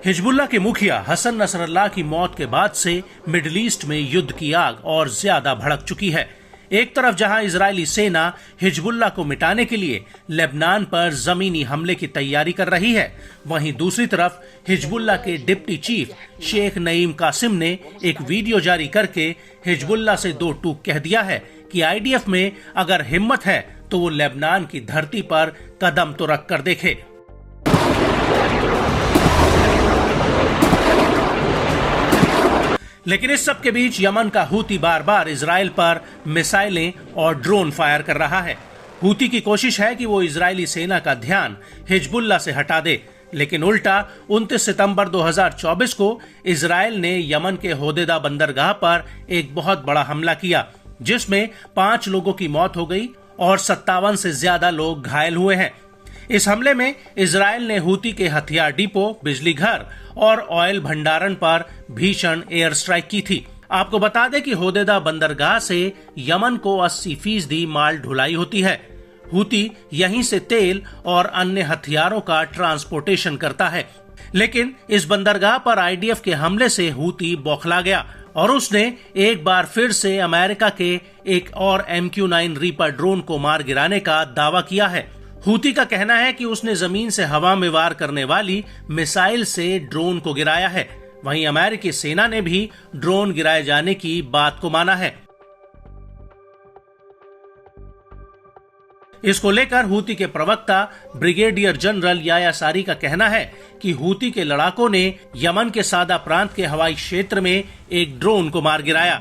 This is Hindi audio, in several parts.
हिजबुल्लाह के मुखिया हसन नसरल्लाह की मौत के बाद से मिडिल ईस्ट में युद्ध की आग और ज्यादा भड़क चुकी है। एक तरफ जहां इजरायली सेना हिजबुल्लाह को मिटाने के लिए लेबनान पर जमीनी हमले की तैयारी कर रही है, वहीं दूसरी तरफ हिजबुल्लाह के डिप्टी चीफ शेख नईम कासिम ने एक वीडियो जारी करके हिजबुल्लाह से दो टूक कह दिया है कि आईडीएफ में अगर हिम्मत है तो वो लेबनान की धरती पर कदम तो रख कर देखे। लेकिन इस सब के बीच यमन का हूती बार बार इजराइल पर मिसाइलें और ड्रोन फायर कर रहा है। हूती की कोशिश है कि वो इजरायली सेना का ध्यान हिजबुल्लाह से हटा दे, लेकिन उल्टा 29 सितंबर 2024 को इजराइल ने यमन के होदेदा बंदरगाह पर एक बहुत बड़ा हमला किया, जिसमें 5 लोगों की मौत हो गई और 57 से ज्यादा लोग घायल हुए हैं। इस हमले में इजराइल ने हूती के हथियार डिपो, बिजली घर और ऑयल भंडारण पर भीषण एयर स्ट्राइक की थी। आपको बता दें कि होदेदा बंदरगाह से यमन को 80% माल ढुलाई होती है। हूती यहीं से तेल और अन्य हथियारों का ट्रांसपोर्टेशन करता है, लेकिन इस बंदरगाह पर आईडीएफ के हमले से हूती बौखला गया और उसने एक बार फिर से अमेरिका के एक और MQ-9 रीपर ड्रोन को मार गिराने का दावा किया है। हूती का कहना है कि उसने जमीन से हवा में वार करने वाली मिसाइल से ड्रोन को गिराया है। वहीं अमेरिकी सेना ने भी ड्रोन गिराए जाने की बात को माना है। इसको लेकर हूती के प्रवक्ता ब्रिगेडियर जनरल याया सारी का कहना है कि हूती के लड़ाकों ने यमन के सादा प्रांत के हवाई क्षेत्र में एक ड्रोन को मार गिराया।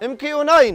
MQ-9،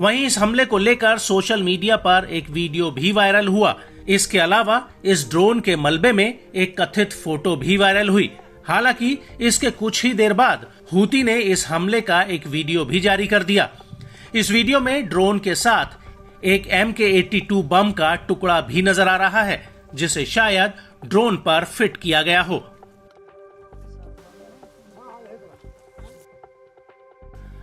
वहीं इस हमले को लेकर सोशल मीडिया पर एक वीडियो भी वायरल हुआ। इसके अलावा इस ड्रोन के मलबे में एक कथित फोटो भी वायरल हुई। हालांकि इसके कुछ ही देर बाद हूती ने इस हमले का एक वीडियो भी जारी कर दिया। इस वीडियो में ड्रोन के साथ एक MK-82 बम का टुकड़ा भी नजर आ रहा है, जिसे शायद ड्रोन पर फिट किया गया हो।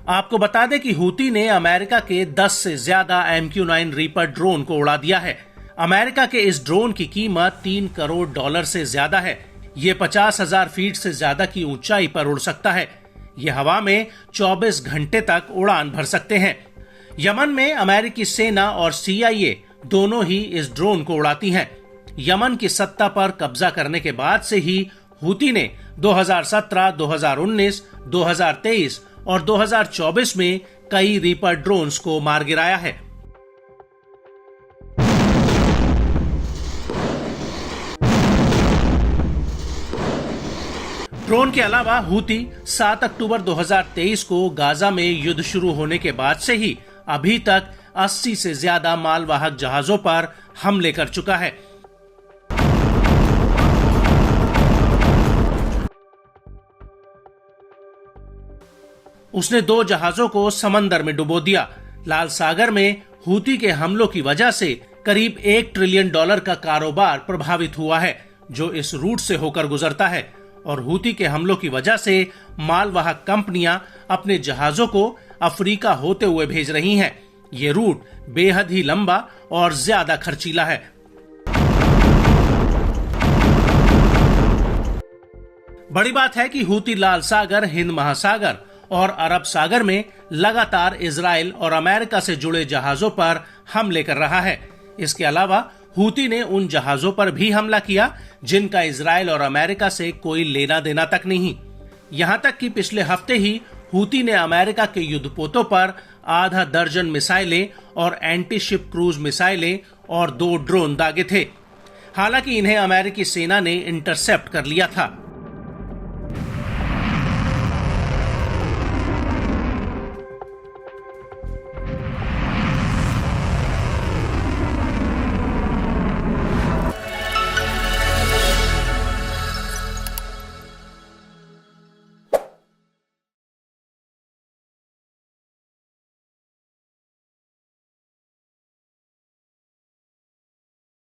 आपको बता दें कि हूती ने अमेरिका के 10 से ज्यादा MQ-9 रीपर ड्रोन को उड़ा दिया है। अमेरिका के इस ड्रोन की कीमत $3 करोड़ से ज्यादा है। ये 50,000 फीट से ज्यादा की ऊंचाई पर उड़ सकता है। ये हवा में 24 घंटे तक उड़ान भर सकते हैं। यमन में अमेरिकी सेना और CIA दोनों ही इस ड्रोन को उड़ाती हैं। यमन की सत्ता पर कब्जा करने के बाद से ही हूती ने 2017, 2019, 2023 और 2024 में कई रीपर ड्रोन्स को मार गिराया है। ड्रोन के अलावा हूती 7 अक्टूबर 2023 को गाजा में युद्ध शुरू होने के बाद से ही अभी तक 80 से ज्यादा मालवाहक जहाजों पर हमले कर चुका है। उसने 2 जहाजों को समंदर में डुबो दिया। लाल सागर में हूती के हमलों की वजह से करीब $1 ट्रिलियन का कारोबार प्रभावित हुआ है, जो इस रूट से होकर गुजरता है। और हूती के हमलों की वजह से मालवाहक कंपनियां अपने जहाजों को अफ्रीका होते हुए भेज रही हैं। ये रूट बेहद ही लंबा और ज्यादा खर्चीला है। बड़ी बात है कि हूती लाल सागर, हिंद महासागर और अरब सागर में लगातार इजराइल और अमेरिका से जुड़े जहाजों पर हमले कर रहा है। इसके अलावा हूती ने उन जहाजों पर भी हमला किया जिनका इजराइल और अमेरिका से कोई लेना देना तक नहीं। यहां तक कि पिछले हफ्ते ही हूती ने अमेरिका के युद्धपोतों पर आधा दर्जन मिसाइलें और एंटी शिप क्रूज मिसाइलें और 2 ड्रोन दागे थे। हालांकि इन्हें अमेरिकी सेना ने इंटरसेप्ट कर लिया था।